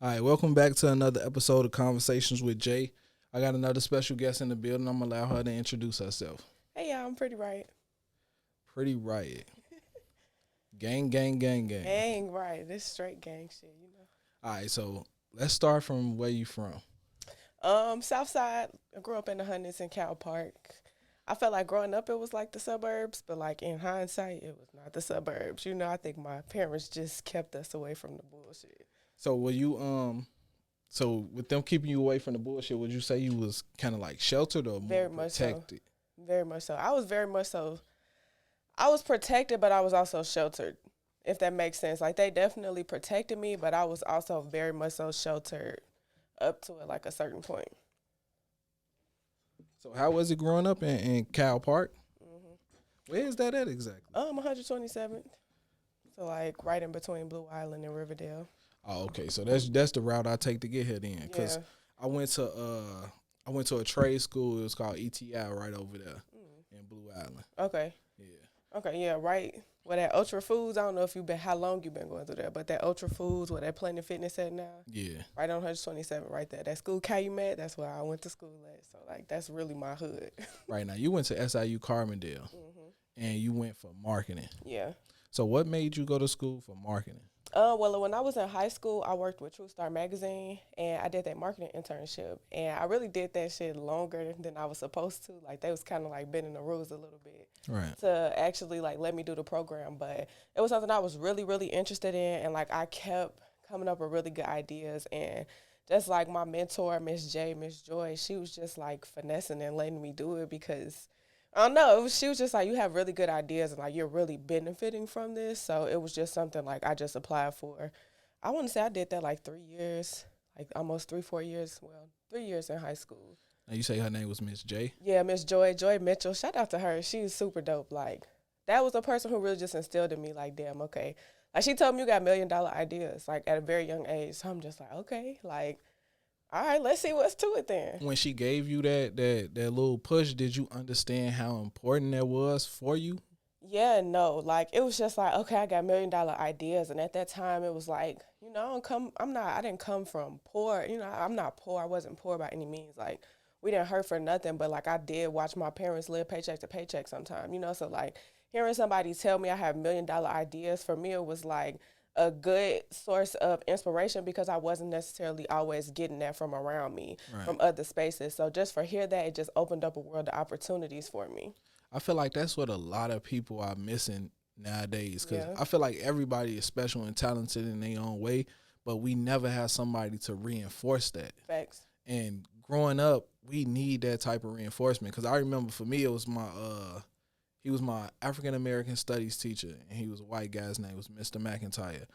All right, welcome back to another episode of Conversations with Jay. I got another special guest in the building. I'm gonna allow her to introduce herself. Hey, y'all, I'm pretty right. Pretty Riot. Gang, gang, gang, gang. Gang right. This straight gang shit. All right, so let's start from where you from. South Side. I grew up in the hundreds in Cal Park. I felt like growing up it was like the suburbs, but like in hindsight, it was not the suburbs. I think my parents just kept us away from the bullshit. So were you so with them keeping you away from the bullshit, would you say you was kind of like sheltered or more Very much so. protected? Very much so. I was very much so. I was protected, but I was also sheltered, if that makes sense. Like they definitely protected me, but I was also very much so sheltered up to like a certain point. So how was it growing up in Cal Park? Where is that at exactly? 127th. So like right in between Blue Island and Riverdale. Oh, okay. So that's the route I take to get here then, because Yeah. I went to a trade school. It was called ETI right over there in Blue Island. Okay. Yeah. Okay, yeah, right. Well, that Ultra Foods, I don't know if how long you been going through that, but that Ultra Foods where that Planet Fitness at now, Yeah. right on 127, right there. That school Calumet, that's where I went to school at. So like that's really my hood. Right now, you went to SIU Carbondale, and you went for marketing. Yeah. So what made you go to school for marketing? Well, when I was in high school, I worked with True Star Magazine, and I did that marketing internship. And I really did that shit longer than I was supposed to. Like, they was kind of like bending the rules a little bit Right. to actually like let me do the program. But it was something I was really, really interested in, and like I kept coming up with really good ideas. And just like my mentor, Miss J, Miss Joy, she was just like finessing and letting me do it because I don't know. She was just like, you have really good ideas and like you're really benefiting from this. So it was just something like I just applied for. I want to say I did that like 3 years, like almost 3, 4 years. Well, 3 years in high school. Now you say her name was Miss J. Yeah, Miss Joy, Joy Mitchell. Shout out to her. She's super dope. Like that was a person who really just instilled in me. Like, damn, okay. Like she told me you got $1 million ideas, like at a very young age. So I'm just like, okay, like. All right, let's see what's to it then. When she gave you that little push, did you understand how important that was for you? Yeah and no. Like it was just like, okay, I got $1 million ideas. And at that time it was like, I didn't come from poor, I'm not poor. I wasn't poor by any means. Like we didn't hurt for nothing, but like I did watch my parents live paycheck to paycheck sometime, so like hearing somebody tell me I have $1 million ideas for me, it was like a good source of inspiration because I wasn't necessarily always getting that from around me, Right. from other spaces. So just for hear that, it just opened up a world of opportunities for me. I feel like that's what a lot of people are missing nowadays, because Yeah. I feel like everybody is special and talented in their own way, but we never have somebody to reinforce that. Facts. And growing up, we need that type of reinforcement, because I remember for me, it was he was my African American studies teacher, and he was a white guy. His name was Mr. McIntyre.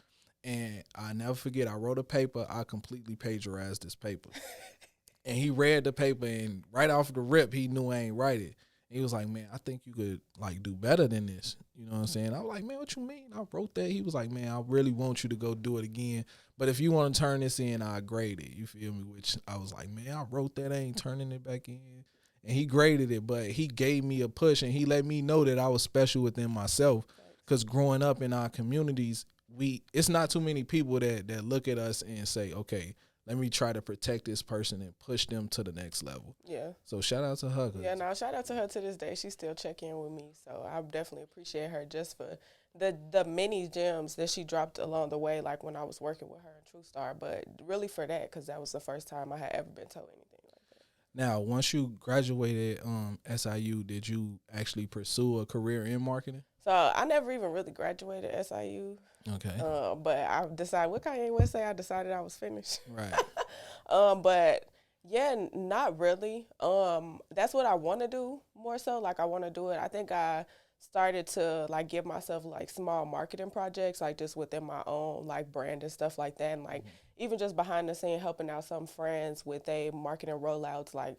And I never forget, I wrote a paper. I completely plagiarized this paper. And he read the paper, and right off the rip, he knew I ain't write it. And he was like, man, I think you could like do better than this. You know what I'm saying? I was like, man, what you mean? I wrote that. He was like, man, I really want you to go do it again. But if you want to turn this in, I'll grade it. You feel me? Which I was like, man, I wrote that. I ain't turning it back in. And he graded it, but he gave me a push, and he let me know that I was special within myself. Because growing up in our communities, it's not too many people that look at us and say, okay, let me try to protect this person and push them to the next level. Yeah. So shout out to her. Yeah, no, shout out to her to this day. She still check in with me. So I definitely appreciate her just for the many gems that she dropped along the way, like when I was working with her in True Star. But really for that, because that was the first time I had ever been told anything like that. Now, once you graduated SIU, did you actually pursue a career in marketing? So I never even really graduated SIU. Okay. But I decided, what Kanye West say? I decided I was finished. Right. But yeah, not really. That's what I want to do more so. Like I want to do it. I think I started to like give myself like small marketing projects, like just within my own like brand and stuff like that, and like even just behind the scene helping out some friends with a marketing rollouts, like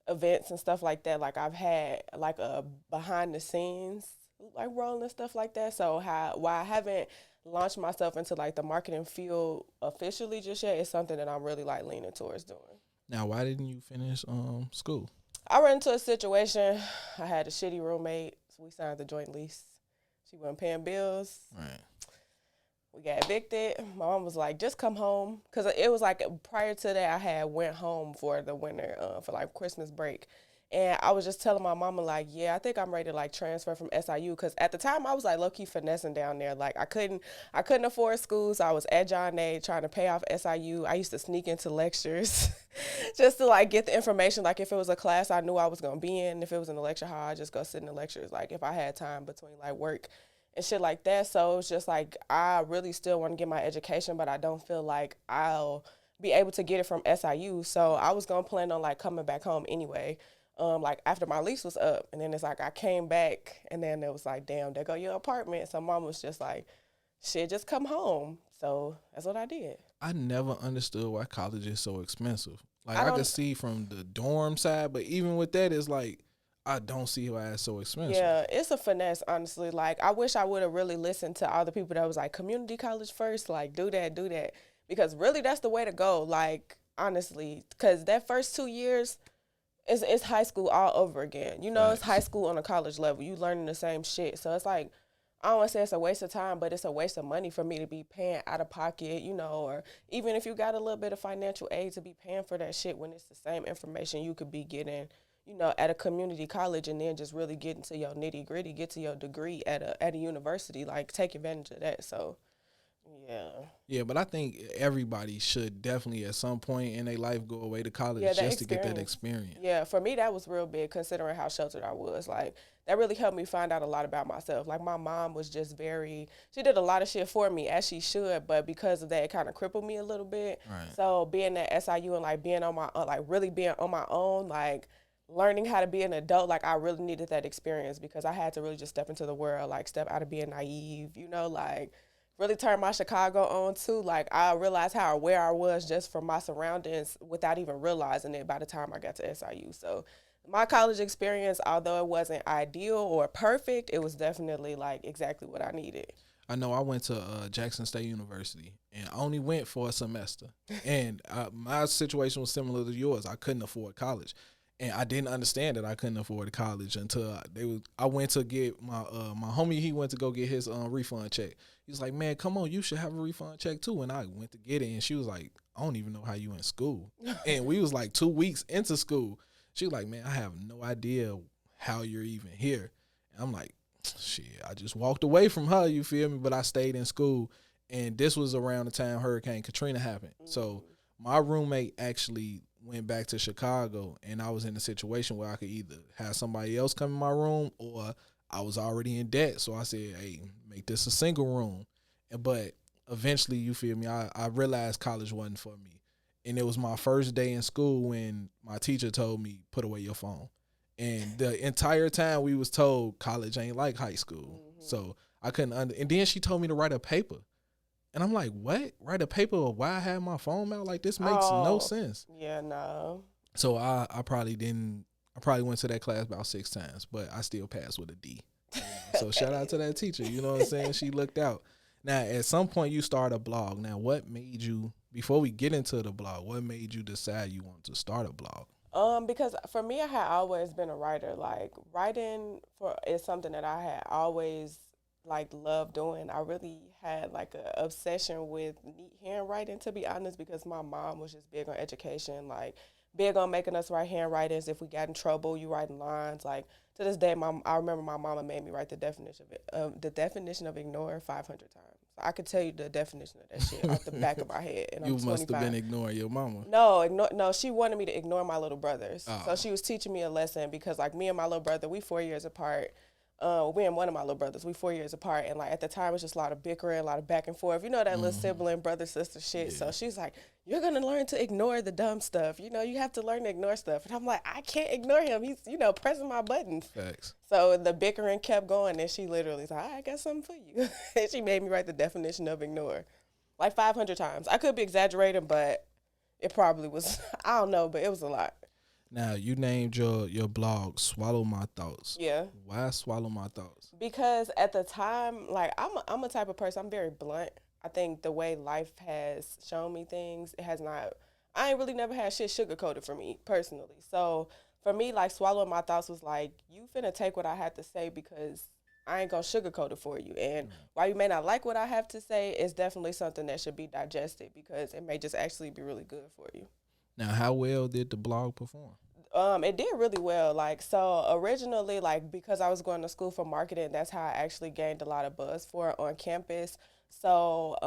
events and stuff like that. Like I've had like a behind the scenes like role and stuff like that. So while I haven't launched myself into like the marketing field officially just yet, it's something that I'm really like leaning towards doing. Now, why didn't you finish school? I ran into a situation. I had a shitty roommate, so we signed the joint lease. She wasn't paying bills. Right. We got evicted. My mom was like, just come home. Because it was like prior to that, I had went home for the winter, for like Christmas break. And I was just telling my mama, like, yeah, I think I'm ready to like transfer from SIU. Because at the time, I was like low key finessing down there. Like, I couldn't afford school. So I was at John A trying to pay off SIU. I used to sneak into lectures just to like get the information. Like, if it was a class I knew I was going to be in, if it was in the lecture hall, I just go sit in the lectures. Like, if I had time between like work and shit like that. So it's just like I really still want to get my education, but I don't feel like I'll be able to get it from SIU. So I was gonna plan on like coming back home anyway. Like after my lease was up, and then it's like I came back, and then it was like, damn, there go your apartment. So mom was just like, shit, just come home. So that's what I did. I never understood why college is so expensive. Like I I could don't. see from the dorm side, but even with that, it's like I don't see why it's so expensive. Yeah, it's a finesse, honestly. Like, I wish I would have really listened to all the people that was like, community college first, like, do that, do that. Because really, that's the way to go, like, honestly. Because that first 2 years, it's high school all over again. You know, it's high Facts. school on a college level. You learning the same shit. So it's like, I don't want to say it's a waste of time, but it's a waste of money for me to be paying out of pocket, you know, or even if you got a little bit of financial aid to be paying for that shit when it's the same information you could be getting, you know, at a community college and then just really get into your nitty gritty, get to your degree at a university, like take advantage of that. So yeah. Yeah, but I think everybody should definitely at some point in their life go away to college Yeah, that just to get that experience. experience. Yeah, for me that was real big considering how sheltered I was. Like that really helped me find out a lot about myself. Like my mom was just very she did a lot of shit for me as she should, but because of that it kind of crippled me a little bit. Right. So being at SIU and like being on my like really being on my own, like learning how to be an adult, like I really needed that experience because I had to really just step into the world, like step out of being naive, you know, like really turn my Chicago on too. Like I realized how aware I was just from my surroundings without even realizing it by the time I got to SIU. So my college experience, although it wasn't ideal or perfect, it was definitely like exactly what I needed. I know I went to Jackson State University and I only went for a semester. And my situation was similar to yours. I couldn't afford college. And I didn't understand that I couldn't afford college until I went to get my homie. He went to go get his refund check. He was like, "Man, come on, you should have a refund check too." And I went to get it, and she was like, "I don't even know how you in school." And we was like 2 weeks into school. She was like, "Man, I have no idea how you're even here." And I'm like, "Shit, I just walked away from her." You feel me? But I stayed in school, and this was around the time Hurricane Katrina happened. So my roommate actually went back to Chicago, and I was in a situation where I could either have somebody else come in my room or I was already in debt. So I said, "Hey, make this a single room." But eventually, you feel me, I realized college wasn't for me. And it was my first day in school when my teacher told me, "Put away your phone." And the entire time we was told college ain't like high school. So I couldn't and then she told me to write a paper. And I'm like, "What? Write a paper of why I had my phone out? Like this makes no Oh, sense." yeah, no. So I probably didn't. I probably went to that class about 6 times, but I still passed with a D. So shout out to that teacher. You know what I'm saying? She looked out. Now, at some point, you start a blog. Now, what made you? Before we get into the blog, what made you decide you want to start a blog? Because for me, I had always been a writer. Like writing for is something that I had always like loved doing. I really had like a obsession with neat handwriting, to be honest, because my mom was just big on education, like big on making us write handwritings. If we got in trouble, you writing lines. Like to this day, I remember my mama made me write the definition of ignore 500 times. I could tell you the definition of that shit off the back of my head, and I'm You must have 25. been ignoring your mama. No, she wanted me to ignore my little brothers. So Oh, she was teaching me a lesson because like me and my little brother, we 4 years apart. Me and one of my little brothers, we 4 years apart, and like at the time it was just a lot of bickering, a lot of back and forth. You know that little sibling brother sister shit. yeah. So she's like, "You're gonna learn to ignore the dumb stuff. You know, you have to learn to ignore stuff." And I'm like, "I can't ignore him. He's pressing my buttons." Facts. So the bickering kept going, and she literally was like, "I got something for you." And she made me write the definition of ignore, like 500 times. I could be exaggerating, but it probably was. I don't know, but it was a lot. Now, you named your blog "Swallow My Thoughts." Yeah. Why swallow my thoughts? Because at the time, like I'm a type of person. I'm very blunt. I think the way life has shown me things, it has not. I ain't really never had shit sugar coated for me personally. So for me, like swallowing my thoughts was like, you finna take what I had to say because I ain't gonna sugarcoat it for you. And while you may not like what I have to say, it's definitely something that should be digested because it may just actually be really good for you. Now, how well did the blog perform? It did really well. Like, so originally, like, because I was going to school for marketing, that's how I actually gained a lot of buzz for it on campus. So,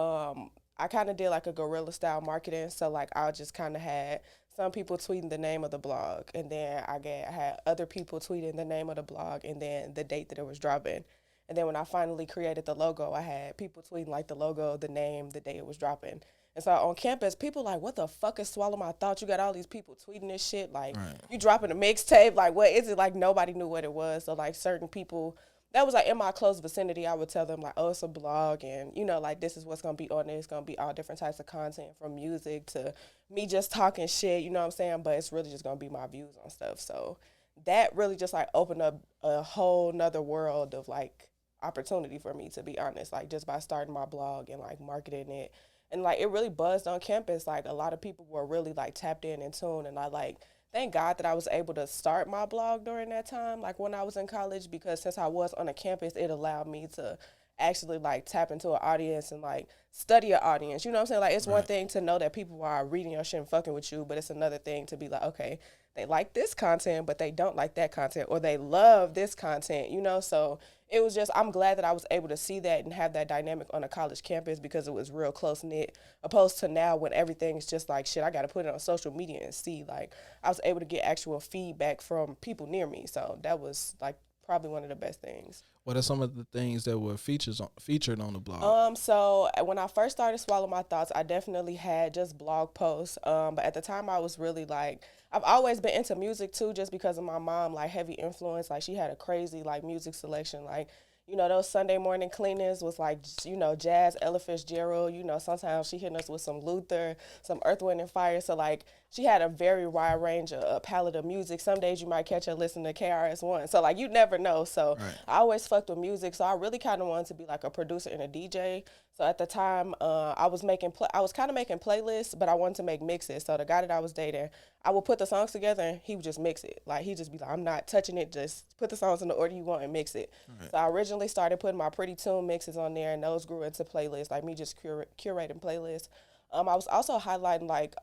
I kind of did like a guerrilla style marketing. So, like, I just kind of had some people tweeting the name of the blog, and then I had other people tweeting the name of the blog, and then the date that it was dropping. And then when I finally created the logo, I had people tweeting like the logo, the name, the day it was dropping. And so on campus, people like, what the fuck is Swallow My Thoughts? You got all these people tweeting this shit. Like, you dropping a mixtape. Like, what is it? Like, nobody knew what it was. So, like, certain people that was, like, in my close vicinity, I would tell them, like, oh, it's a blog. And, you know, like, this is what's going to be on it. It's going to be all different types of content from music to me just talking shit. You know what I'm saying? But it's really just going to be my views on stuff. So that really just, like, opened up a whole nother world of, like, opportunity for me, to be honest. Like, just by starting my blog and, like, marketing it. And, like, it really buzzed on campus. Like, a lot of people were really, like, tapped in tune. And I, like, thank God that I was able to start my blog during that time, like, when I was in college, because since I was on a campus, it allowed me to actually, like, tap into an audience and, like, study an audience. You know what I'm saying? Like, it's one thing to know that people are reading your shit and fucking with you, but it's another thing to be like, okay, they like this content, but they don't like that content, or they love this content, you know? So it was just, I'm glad that I was able to see that and have that dynamic on a college campus because it was real close knit, opposed to now when everything is just like, shit, I got to put it on social media and see. Like, I was able to get actual feedback from people near me. So that was, like, probably one of the best things. What are some of the things that were featured on the blog? So when I first started Swallow My Thoughts, I definitely had just blog posts. But at the time, I was really, like, I've always been into music too, just because of my mom, like, heavy influence. Like, she had a crazy, like, music selection. Like, you know, those Sunday morning cleanings was like, you know, jazz, Ella Fitzgerald. You know, sometimes she hitting us with some Luther, some Earth, Wind, and Fire. So, like, she had a very wide range of a palette of music. Some days you might catch her listening to KRS-One. So, like, you never know. So I always fucked with music. So I really kind of wanted to be, like, a producer and a DJ. So at the time, I was kind of making playlists, but I wanted to make mixes. So the guy that I was dating, I would put the songs together and he would just mix it. Like, he'd just be like, I'm not touching it. Just put the songs in the order you want and mix it. So I originally started putting my Pretty Tune mixes on there, and those grew into playlists, like me just curating playlists. I was also highlighting, like,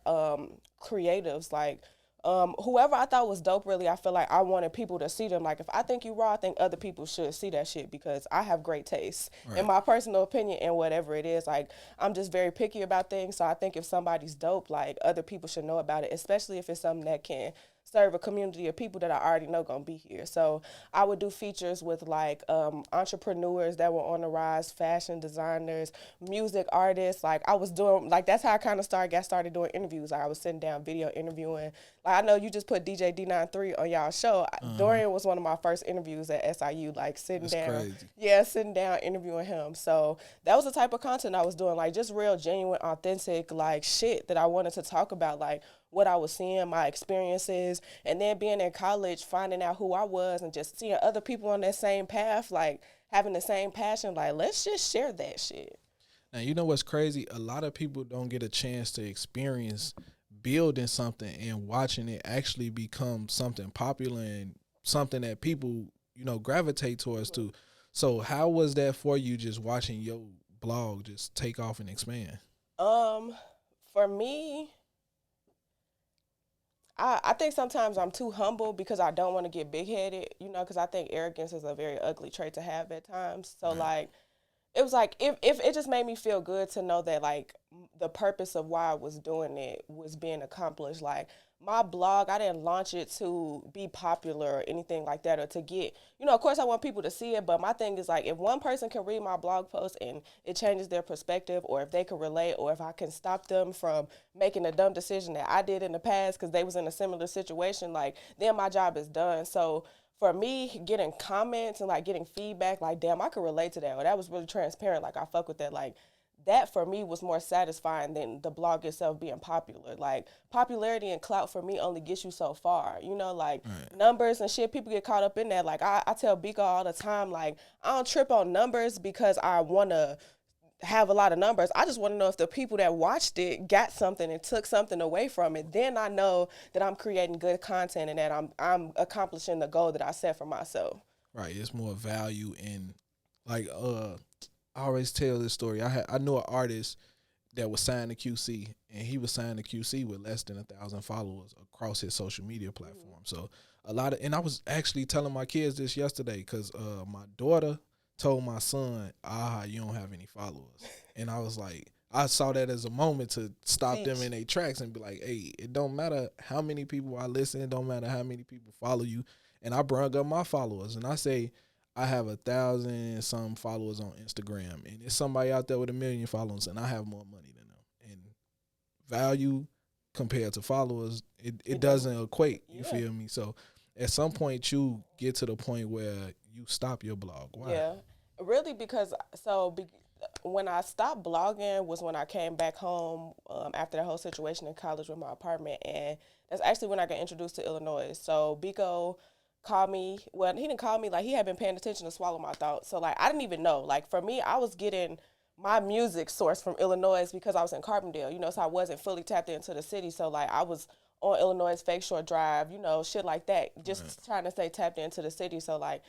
creatives, like, whoever I thought was dope, really, I feel like I wanted people to see them. Like, if I think you raw, I think other people should see that shit because I have great taste, in my personal opinion, and whatever it is. Like, I'm just very picky about things, so I think if somebody's dope, like, other people should know about it, especially if it's something that can serve a community of people that I already know gonna be here. So I would do features with, like, entrepreneurs that were on the rise, fashion designers, music artists. Like, I was doing, like, that's how I kind of got started doing interviews. Like, I was sitting down video interviewing. Like, I know you just put DJ D93 on y'all show. Dorian was one of my first interviews at SIU, like, sitting down interviewing him. So that was the type of content I was doing, like, just real genuine, authentic, like, shit that I wanted to talk about, like what I was seeing, my experiences, and then being in college, finding out who I was and just seeing other people on that same path, like, having the same passion. Like, let's just share that shit. Now, you know what's crazy? A lot of people don't get a chance to experience building something and watching it actually become something popular and something that people, you know, gravitate towards too. So how was that for you, just watching your blog just take off and expand? For me, I think sometimes I'm too humble because I don't want to get big-headed, you know, because I think arrogance is a very ugly trait to have at times. So, like, it was like, if it just made me feel good to know that, like, the purpose of why I was doing it was being accomplished. Like, my blog, I didn't launch it to be popular or anything like that, or to get, you know, of course I want people to see it, but my thing is, like, if one person can read my blog post and it changes their perspective, or if they can relate, or if I can stop them from making a dumb decision that I did in the past because they was in a similar situation, like, then my job is done. So for me, getting comments and, like, getting feedback, like, damn, I could relate to that, or that was really transparent, like, I fuck with that, like, that for me was more satisfying than the blog itself being popular. Like, popularity and clout for me only gets you so far, you know, like, numbers and shit, people get caught up in that. Like, I tell Bika all the time, like, I don't trip on numbers because I want to have a lot of numbers. I just want to know if the people that watched it got something and took something away from it. Then I know that I'm creating good content and that I'm accomplishing the goal that I set for myself. Right. It's more value in Like I always tell this story. I knew an artist that was signed to QC, and he was signed to QC with less than 1,000 followers across his social media platform. So a lot of, and I was actually telling my kids this yesterday because my daughter told my son, you don't have any followers. And I was like, I saw that as a moment to stop them in their tracks and be like, hey, it don't matter how many people I listen, it don't matter how many people follow you. And I brung up my followers, and I say, I have 1,000 and some followers on Instagram, and it's somebody out there with 1 million followers, and I have more money than them. And value compared to followers, it doesn't equate. You feel me? So at some point, you get to the point where you stop your blog. Why? Yeah, really, because when I stopped blogging was when I came back home after the whole situation in college with my apartment, and that's actually when I got introduced to Illinois. So Biko called me. Well, he didn't call me. Like, he had been paying attention to Swallow My Thoughts. So, like, I didn't even know. Like, for me, I was getting my music source from Illinois because I was in Carbondale, so I wasn't fully tapped into the city. So, like, I was on Illinois Fake Shore Drive, shit like that, just trying to stay tapped into the city. So, like,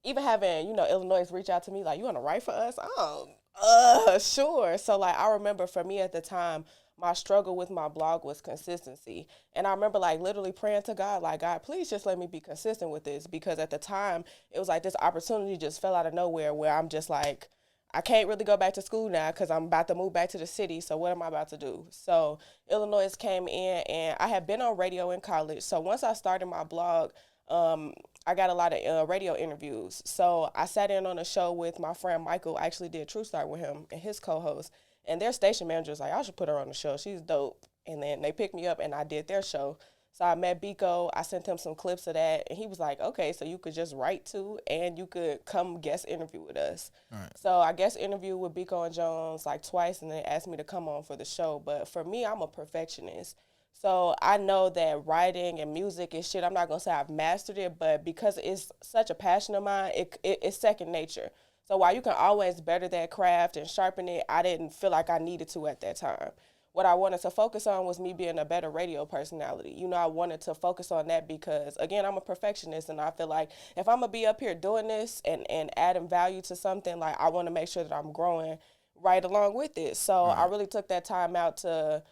even having, Illinois reach out to me, like, you want to write for us? Oh, sure. So, like, I remember for me at the time, my struggle with my blog was consistency. And I remember, like, literally praying to God, like, God, please just let me be consistent with this. Because at the time, it was like this opportunity just fell out of nowhere where I'm just like, I can't really go back to school now because I'm about to move back to the city. So what am I about to do? So Illinois came in, and I had been on radio in college. So once I started my blog, I got a lot of radio interviews. So I sat in on a show with my friend Michael. I actually did True Start with him and his co-host. And their station manager was like, I should put her on the show. She's dope. And then they picked me up, and I did their show. So I met Biko. I sent him some clips of that. And he was like, okay, so you could just write too, and you could come guest interview with us. All right. So I guest interviewed with Biko and Jones like twice, and they asked me to come on for the show. But for me, I'm a perfectionist. So I know that writing and music is shit. I'm not going to say I've mastered it, but because it's such a passion of mine, it's second nature. So while you can always better that craft and sharpen it, I didn't feel like I needed to at that time. What I wanted to focus on was me being a better radio personality. I wanted to focus on that because, again, I'm a perfectionist, and I feel like if I'm going to be up here doing this and adding value to something, like, I want to make sure that I'm growing right along with it. So I really took that time out to,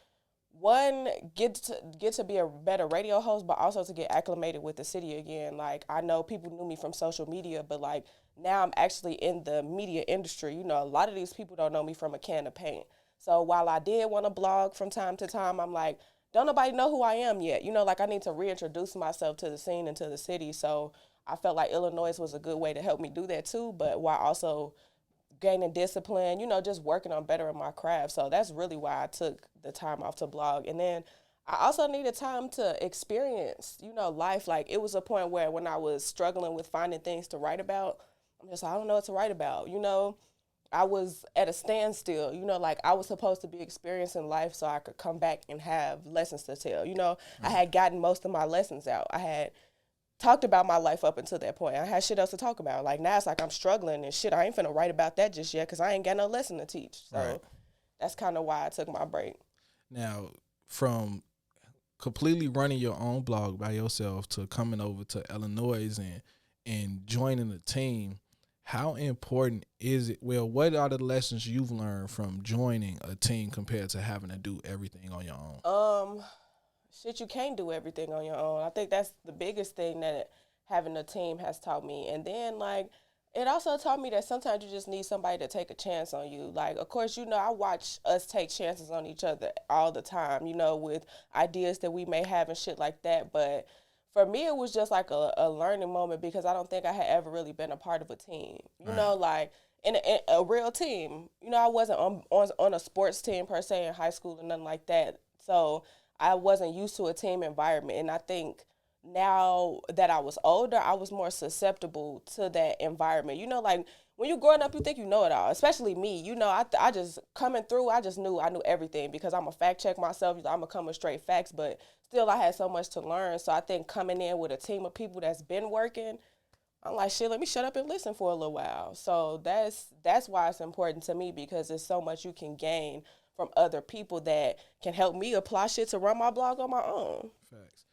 one, get to be a better radio host, but also to get acclimated with the city again. Like, I know people knew me from social media, but, like, now I'm actually in the media industry. A lot of these people don't know me from a can of paint. So while I did want to blog from time to time, I'm like, don't nobody know who I am yet. Like, I need to reintroduce myself to the scene and to the city. So I felt like Illinois was a good way to help me do that too, but while also gaining discipline, just working on bettering my craft. So that's really why I took the time off to blog. And then I also needed time to experience, life. Like, it was a point where when I was struggling with finding things to write about, I'm just like, I don't know what to write about. I was at a standstill, like, I was supposed to be experiencing life so I could come back and have lessons to tell. I had gotten most of my lessons out. I had talked about my life up until that point. I had shit else to talk about. Like, now it's like I'm struggling and shit. I ain't finna write about that just yet because I ain't got no lesson to teach. So that's kind of why I took my break. Now, from completely running your own blog by yourself to coming over to Illinois and joining the team, how important is it? Well, what are the lessons you've learned from joining a team compared to having to do everything on your own? Shit, you can't do everything on your own. I think that's the biggest thing that having a team has taught me. And then, like, it also taught me that sometimes you just need somebody to take a chance on you. Like, of course, I watch us take chances on each other all the time, with ideas that we may have and shit like that. But for me, it was just like a learning moment because I don't think I had ever really been a part of a team, like in a real team. I wasn't on a sports team per se in high school or nothing like that. So I wasn't used to a team environment. And I think now that I was older, I was more susceptible to that environment. Like, when you're growing up, you think you know it all, especially me. I just coming through, I knew everything because I'm a fact check myself. I'm going to come with straight facts, but still I had so much to learn. So I think coming in with a team of people that's been working, I'm like, shit, let me shut up and listen for a little while. So that's why it's important to me because there's so much you can gain from other people that can help me apply shit to run my blog on my own. Facts.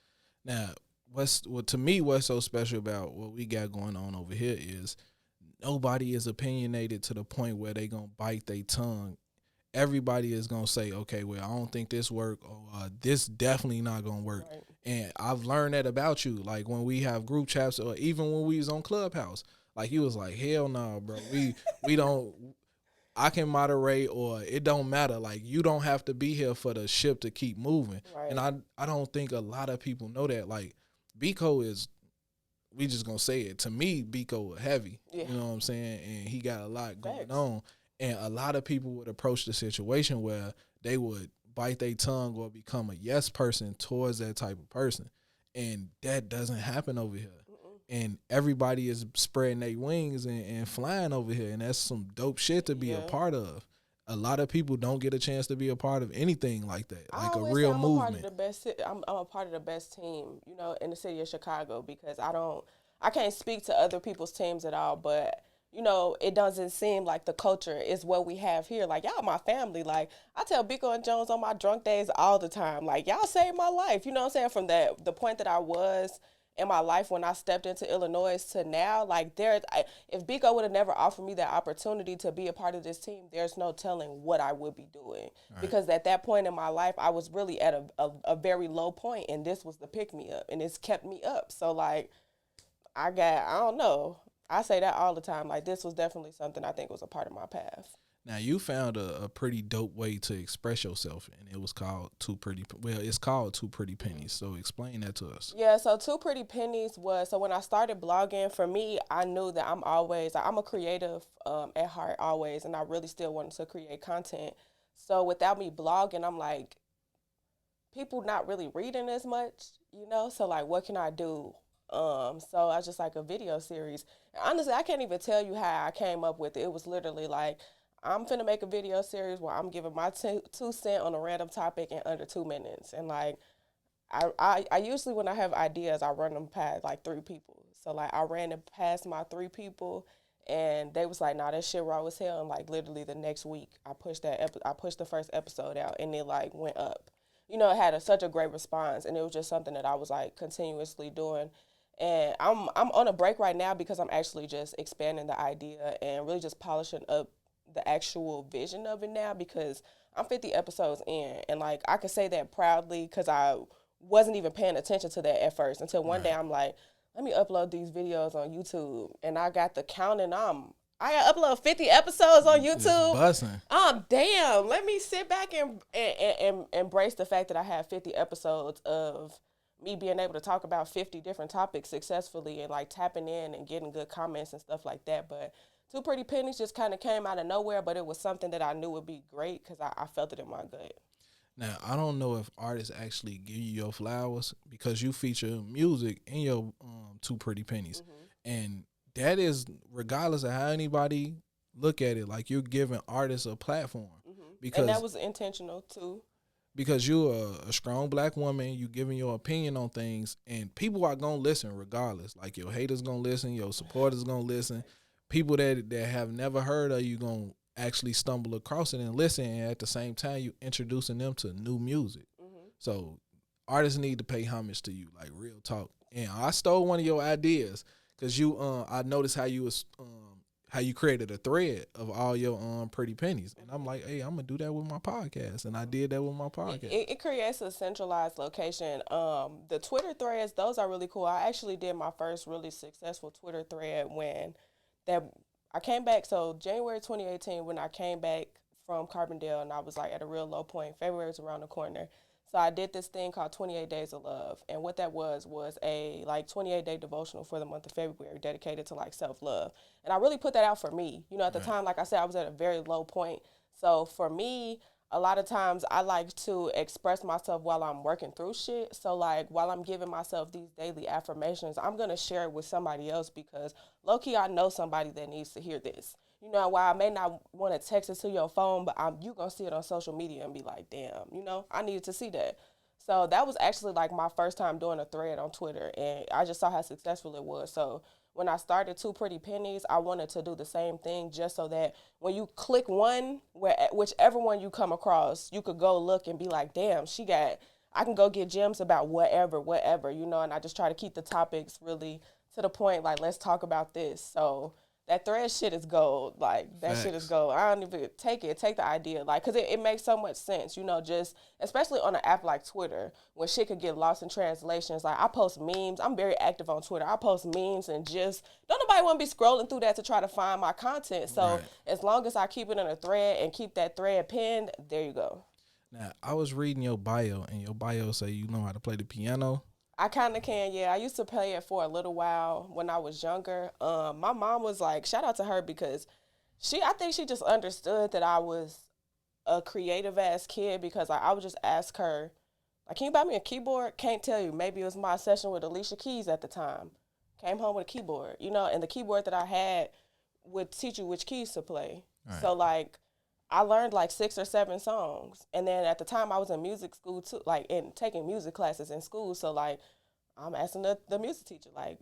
Now, what's so special about what we got going on over here is nobody is opinionated to the point where they gonna bite their tongue. Everybody is gonna say, okay, well, I don't think this work, or this definitely not gonna work. Right. And I've learned that about you. Like when we have group chats, or even when we was on Clubhouse, like you was like, hell no, bro, we don't. I can moderate, or it don't matter. Like you don't have to be here for the ship to keep moving. Right. And I don't think a lot of people know that. Like Biko is, we just gonna say it. To me, Biko heavy. Yeah. You know what I'm saying? And he got a lot going Facts. on. And a lot of people would approach the situation where they would bite their tongue or become a yes person towards that type of person. And that doesn't happen over here. And everybody is spreading their wings and flying over here. And that's some dope shit to be a part of. A lot of people don't get a chance to be a part of anything like that, like a real movement. I'm a part of the best team, you know, in the city of Chicago, because I can't speak to other people's teams at all, but you know, it doesn't seem like the culture is what we have here. Like, y'all my family. Like, I tell Biko and Jones on my drunk days all the time, like, y'all saved my life. You know what I'm saying? From the point that I was in my life when I stepped into Illinois to now, like, if Biko would have never offered me that opportunity to be a part of this team, there's no telling what I would be doing. Right. Because at that point in my life, I was really at a very low point, and this was the pick-me-up, and it's kept me up. So, like, I don't know. I say that all the time. Like, this was definitely something I think was a part of my path. Now, you found a pretty dope way to express yourself, and it was called it's called Two Pretty Pennies. So explain that to us. Yeah, so Two Pretty Pennies so when I started blogging, for me, I knew that I'm a creative at heart always, and I really still wanted to create content. So without me blogging, I'm like, people not really reading as much, you know? So, like, what can I do? So I was just like a video series. And honestly, I can't even tell you how I came up with it. It was literally like, I'm finna make a video series where I'm giving my 2 cents on a random topic in under 2 minutes. And like, I usually, when I have ideas, I run them past like 3 people. So like, I ran it past my 3 people, and they was like, nah, that shit raw as hell. And like, literally the next week, I pushed the first episode out, and it like went up. You know, it had such a great response, and it was just something that I was like continuously doing. And I'm on a break right now because I'm actually just expanding the idea and really just polishing up the actual vision of it now, because I'm 50 episodes in, and like, I can say that proudly because I wasn't even paying attention to that at first until one day I'm like, let me upload these videos on YouTube, and I got the count, and I upload 50 episodes on YouTube. Damn, let me sit back and embrace the fact that I have 50 episodes of me being able to talk about 50 different topics successfully, and like tapping in and getting good comments and stuff like that. But Two Pretty Pennies just kind of came out of nowhere, but it was something that I knew would be great because I felt it in my gut. Now, I don't know if artists actually give you your flowers, because you feature music in your Two Pretty Pennies. And that is, regardless of how anybody look at it, like, you're giving artists a platform. Because, and that was intentional too. Because you're a strong black woman, you giving your opinion on things, and people are going to listen regardless. Like, your haters going to listen, your supporters going to listen. People that have never heard of you going to actually stumble across it and listen, and at the same time, you introducing them to new music. So artists need to pay homage to you, like, real talk. And I stole one of your ideas, because I noticed how you created a thread of all your pretty pennies. And I'm like, hey, I'm going to do that with my podcast. And I did that with my podcast. It creates a centralized location. The Twitter threads, those are really cool. I actually did my first really successful Twitter thread when I came back. So January 2018, when I came back from Carbondale, and I was like at a real low point. February was around the corner. So I did this thing called 28 Days of Love. And what that was a like 28-day devotional for the month of February dedicated to like self-love. And I really put that out for me. You know, at the time, like I said, I was at a very low point. So for me, a lot of times I like to express myself while I'm working through shit. So like, while I'm giving myself these daily affirmations, I'm going to share it with somebody else, because low-key I know somebody that needs to hear this. You know, while I may not want to text it to your phone, but you going to see it on social media and be like, damn, you know, I needed to see that. So that was actually like my first time doing a thread on Twitter, and I just saw how successful it was. So when I started Two Pretty Pennies, I wanted to do the same thing, just so that when you click one, whichever one you come across, you could go look and be like, damn, I can go get gems about whatever, you know, and I just try to keep the topics really to the point, like, let's talk about this. So that thread shit is gold. Like, that shit is gold. I don't even take the idea. Like, because it makes so much sense, you know, just, especially on an app like Twitter, when shit could get lost in translations. Like, I post memes. I'm very active on Twitter. I post memes and just, don't nobody want to be scrolling through that to try to find my content. So, as long as I keep it in a thread and keep that thread pinned, there you go. Now, I was reading your bio, and your bio say you know how to play the piano. I kind of can, yeah. I used to play it for a little while when I was younger. My mom was like, shout out to her, because I think she just understood that I was a creative ass kid, because like, I would just ask her, like, can you buy me a keyboard? Can't tell you. Maybe it was my session with Alicia Keys at the time. Came home with a keyboard, you know, and the keyboard that I had would teach you which keys to play. Right. So like, I learned like 6 or 7 songs. And then at the time I was in music school too, like in taking music classes in school. So like, I'm asking the music teacher, like,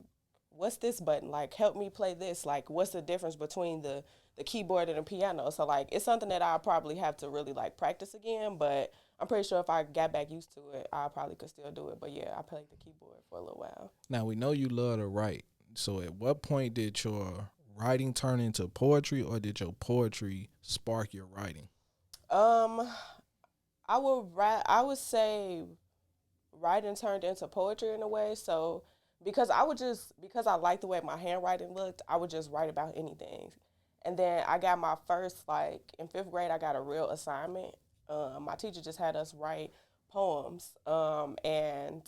what's this button? Like, help me play this. Like, what's the difference between the keyboard and the piano? So like, it's something that I'll probably have to really like practice again, but I'm pretty sure if I got back used to it, I probably could still do it. But yeah, I played the keyboard for a little while. Now, we know you love to write. So at what point did your writing turn into poetry, or did your poetry spark your writing? I would say writing turned into poetry in a way. So because I liked the way my handwriting looked, I would just write about anything. And then I got my first, like, in 5th grade, I got a real assignment. My teacher just had us write poems, and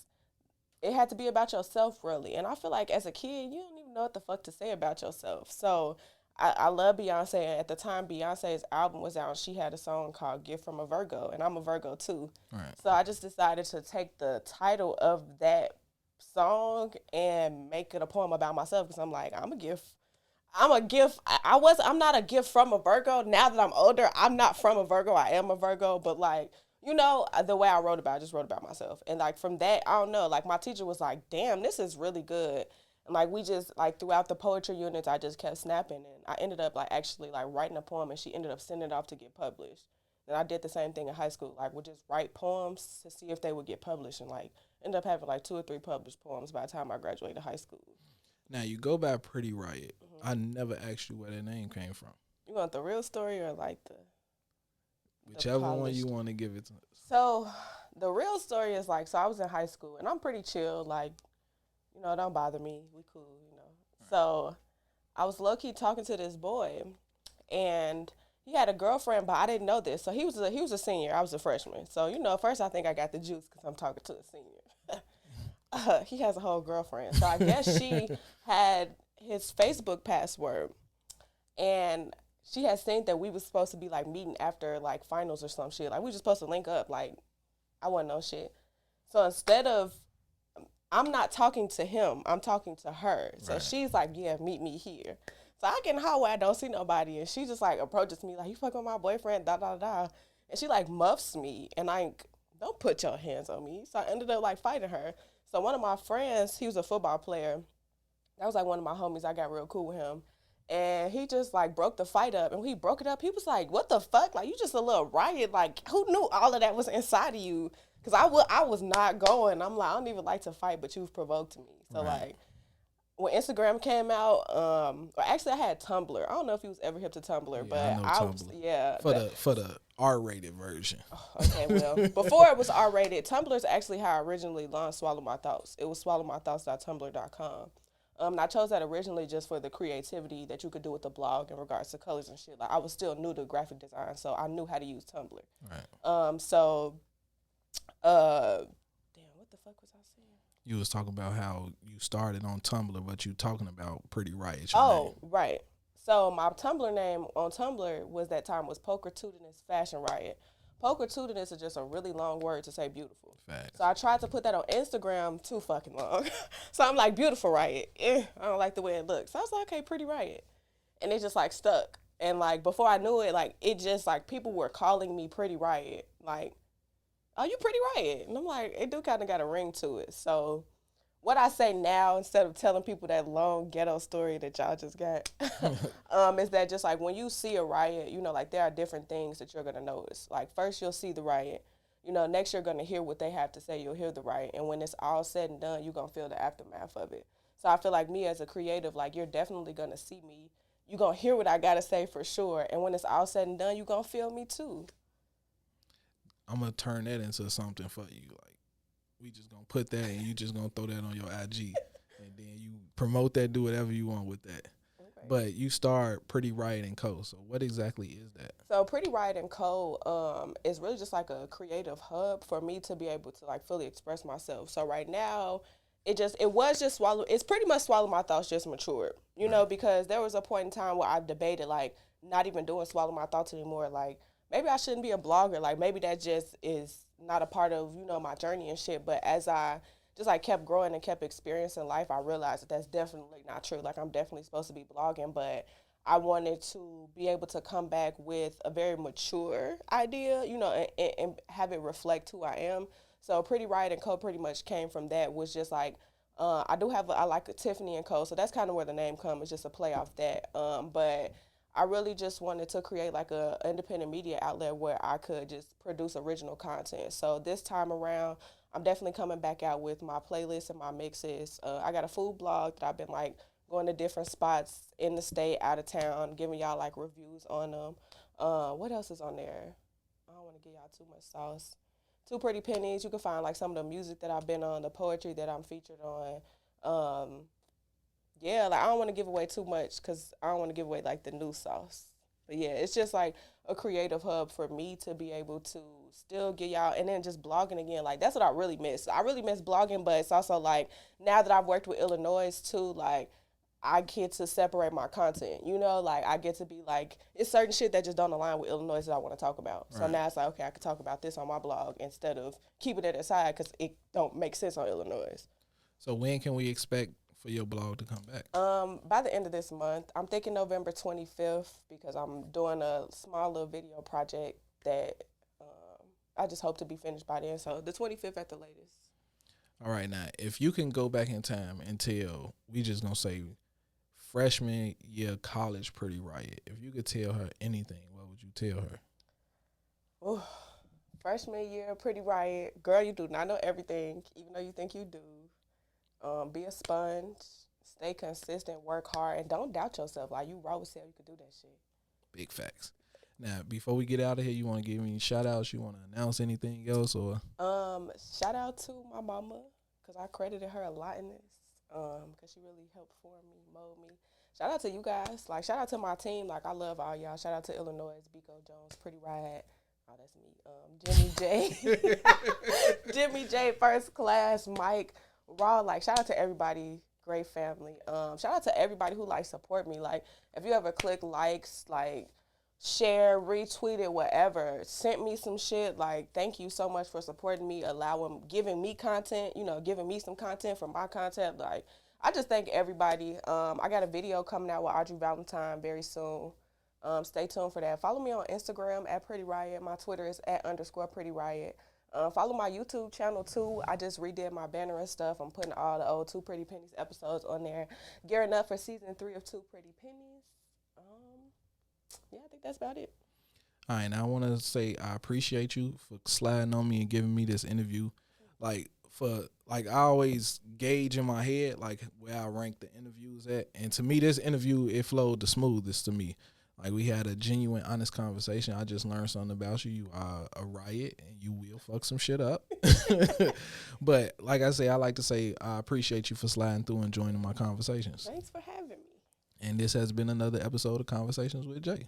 it had to be about yourself, really. And I feel like as a kid, you don't even know what the fuck to say about yourself. So I love Beyonce. And at the time, Beyonce's album was out, and she had a song called Gift from a Virgo. And I'm a Virgo, too. Right. So I just decided to take the title of that song and make it a poem about myself, because I'm like, I'm a gift. I'm not a gift from a Virgo. Now that I'm older, I'm not from a Virgo. I am a Virgo. But, like, you know, the way I just wrote about myself. And, like, from that, I don't know, like, my teacher was like, damn, this is really good. And, like, we just, like, throughout the poetry units, I just kept snapping. And I ended up, like, actually, like, writing a poem, and she ended up sending it off to get published. And I did the same thing in high school. Like, would just write poems to see if they would get published. And, like, ended up having, like, 2 or 3 published poems by the time I graduated high school. Now, you go by Pretty Riot. Mm-hmm. I never asked you where that name came from. You want the real story or, like, whichever one you want to give it to. So, the real story is, like, so I was in high school, and I'm pretty chill, like, you know, don't bother me, we cool, you know. Right. So, I was low-key talking to this boy, and he had a girlfriend, but I didn't know this. So, he was a senior, I was a freshman. So, you know, first I think I got the juice because I'm talking to a senior. He has a whole girlfriend. So, I guess she had his Facebook password, and she had seen that we was supposed to be, like, meeting after, like, finals or some shit. Like, we were just supposed to link up. Like, I wasn't no shit. So instead of, I'm not talking to him, I'm talking to her. So she's like, yeah, meet me here. So I get in the hallway, I don't see nobody. And she just, like, approaches me, like, you fucking with my boyfriend, da-da-da. And she, like, muffs me. And don't put your hands on me. So I ended up, like, fighting her. So one of my friends, he was a football player. That was, like, one of my homies. I got real cool with him. And he just, like, broke the fight up. And when he broke it up, he was like, what the fuck? Like, you just a little riot. Like, who knew all of that was inside of you? Because I was not going. I'm like, I don't even like to fight, but you've provoked me. So, like, when Instagram came out, or actually I had Tumblr. I don't know if he was ever hip to Tumblr, but I was, for the R-rated version. Okay, well, before it was R-rated, Tumblr is actually how I originally launched Swallow My Thoughts. It was swallowmythoughts.tumblr.com. And I chose that originally just for the creativity that you could do with the blog in regards to colors and shit. Like, I was still new to graphic design, so I knew how to use Tumblr. Right. Damn, what the fuck was I saying? You was talking about how you started on Tumblr, but you talking about Pretty Riot. Oh, right. So my Tumblr name on Tumblr was Pokertudinous Fashion Riot. Pokertudinous is just a really long word to say beautiful. Facts. So I tried to put that on Instagram, too fucking long. So I'm like, beautiful Riot. I don't like the way it looks. So I was like, okay, Pretty Riot. And it just, like, stuck. And, like, before I knew it, like, it just, like, people were calling me Pretty Riot. Like, oh, you Pretty Riot. And I'm like, it do kind of got a ring to it. So what I say now, instead of telling people that long ghetto story that y'all just got, is that just, like, when you see a riot, you know, like, there are different things that you're going to notice. Like, first you'll see the riot. You know, next you're going to hear what they have to say. You'll hear the riot. And when it's all said and done, you're going to feel the aftermath of it. So I feel like me as a creative, like, you're definitely going to see me, you going to hear what I got to say for sure. And when it's all said and done, you going to feel me too. I'm going to turn that into something for you. Like, we just going to put that and you just going to throw that on your IG. And then you promote that, do whatever you want with that. Okay. But you start Pretty Riot & Co. So what exactly is that? So Pretty Riot & Co. Is really just like a creative hub for me to be able to like fully express myself. So right now, it's pretty much Swallow My Thoughts just matured, you know, because there was a point in time where I debated like not even doing Swallow My Thoughts anymore. Like maybe I shouldn't be a blogger. Like maybe that just is not a part of, you know, my journey and shit. But as I just like kept growing and kept experiencing life, I realized that that's definitely not true. Like I'm definitely supposed to be blogging, but I wanted to be able to come back with a very mature idea, you know, and have it reflect who I am. So Pretty Riot & Co. pretty much came from that, was just like, I like a Tiffany & Co. So that's kind of where the name comes, it's just a play off that. But I really just wanted to create like a independent media outlet where I could just produce original content. So this time around, I'm definitely coming back out with my playlists and my mixes. I got a food blog that I've been like going to different spots in the state, out of town, giving y'all like reviews on them. What else is on there? I don't want to give y'all too much sauce. Two Pretty Pennies. You can find like some of the music that I've been on, the poetry that I'm featured on. Yeah, like I don't want to give away too much because I don't want to give away like the new sauce. But yeah, it's just like a creative hub for me to be able to still get y'all, and then just blogging again. Like that's what I really miss. I really miss blogging, but it's also like now that I've worked with Illinois too, like I get to separate my content, you know, like I get to be like, it's certain shit that just don't align with Illinois that I want to talk about. Right. So now it's like, okay, I can talk about this on my blog instead of keeping it aside because it don't make sense on Illinois. So when can we expect for your blog to come back? By the end of this month. I'm thinking November 25th because I'm doing a small little video project that I just hope to be finished by then. So the 25th at the latest. All right, now, if you can go back in time and tell, we just going to say freshman year college Pretty Riot, if you could tell her anything, what would you tell her? Oh, freshman year Pretty Riot, girl, you do not know everything, even though you think you do. Be a sponge, stay consistent, work hard, and don't doubt yourself. Like, you raw as hell, you could do that shit. Big facts. Now, before we get out of here, you want to give me shout-outs? You want to announce anything else? Or shout out to my mama, because I credited her a lot in this, because she really helped form me, mold me. Shout out to you guys. Like, shout out to my team. Like, I love all y'all. Shout out to Illinois, Biko Jones, Pretty Riot. Oh, that's me. Jimmy J. Jimmy J, First Class, Mike. Raw, like, shout out to everybody, great family. Shout out to everybody who like support me. Like, if you ever click likes, like share, retweet it, whatever, sent me some shit, like, thank you so much for supporting me, giving me content, you know, giving me some content from my content. Like, I just thank everybody. I got a video coming out with Audrey Valentine very soon. Stay tuned for that. Follow me on Instagram at Pretty Riot. My Twitter is @_Pretty Riot. Follow my YouTube channel too. I just redid my banner and stuff. I'm putting all the old Two Pretty Pennies episodes on there. Gearing up for season 3 of Two Pretty Pennies. Yeah, I think that's about it. All right, now I want to say I appreciate you for sliding on me and giving me this interview. I always gauge in my head like where I rank the interviews at, and to me, this interview, it flowed the smoothest to me. Like, we had a genuine, honest conversation. I just learned something about you. You are a riot, and you will fuck some shit up. But like I say, I like to say I appreciate you for sliding through and joining my conversations. Thanks for having me. And this has been another episode of Conversations with Jay.